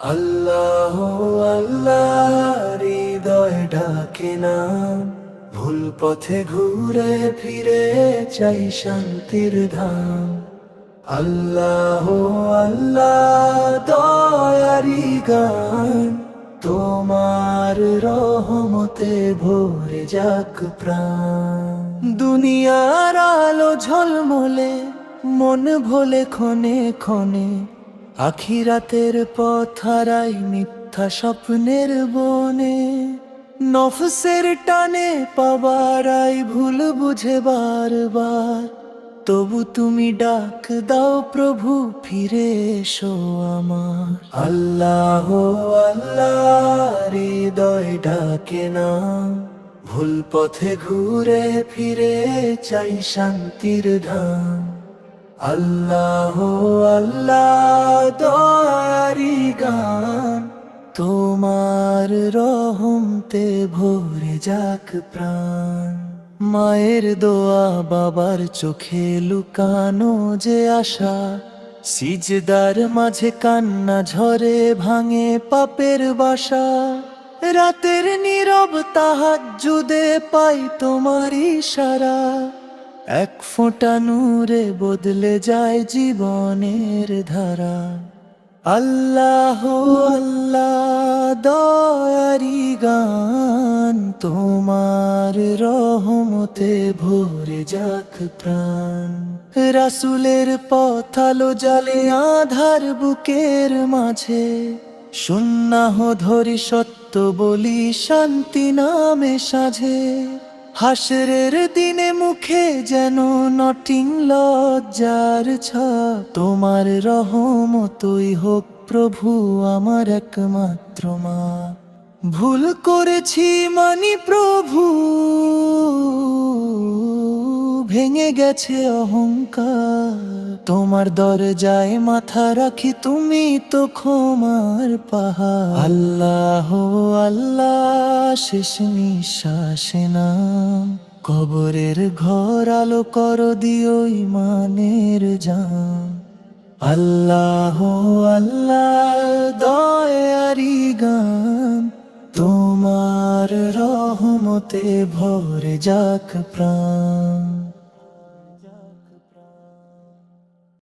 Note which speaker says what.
Speaker 1: আল্লাহ আল্লাহ হৃদয় ডাকে না, ভুল পথে ঘুরে ফিরে চাই শান্তির ধাম। আল্লাহ আল্লাহ দয়ারি গান, তোমার রহমতে ভরে যাক প্রাণ। দুনিয়ার আলো ঝলমলে মন ভোলে ক্ষণে ক্ষণে, আখিরাতের পথ হারাই মিথ্যা স্বপ্নের বনে। নফসের টানে পাবারাই ভুল বুঝে বারবার, তবু তুমি ডাক দাও প্রভু ফিরে এসো আমার। আল্লাহ আল্লাহ হৃদয় ডাকে না, ভুল পথে ঘুরে ফিরে চাই শান্তির ধাম। আল্লাহ আল্লাহ দয়ারি গান, তোমার রহমতে ভরে যাক প্রাণ। মায়ের দোয়া বাবার চোখে লুকানো যে আশা, সিজদার মাঝে কান্না ঝরে ভাঙে পাপের বাসা। রাতের নীরব তাহাজ্জুদে পাই তোমার ইশারা, এক ফোঁটা নূরে বদলে যায় জীবনের ধারা। আল্লাহ আল্লাহ দয়ারি গান, তোমার রহমতে ভরে যাক প্রাণ। রাসূলের পথ আলো জালে আধার বুকের মাঝে, সুন্নাহ ধরি সত্য বলি শান্তি নামে সাজে। হাসরের দিনে মুখে যেন নটিং লজ্জার ছাপ, তোমার রহমতই হোক প্রভু আমার একমাত্র মা। ভুল করেছি মানি প্রভু, ভেঙে গেছে অহংকার, তোমার দরজায় মাথা রাখি তুমি তো ক্ষমার পাহাড়। আল্লাহ আল্লাহ শেষ নিঃশ্বাসে নাম, কবরের ঘর আলো করো দিও ইমানের জান। আল্লাহ আল্লাহ দয়ারি গান, তোমার রহমতে ভরে যাক প্রাণ।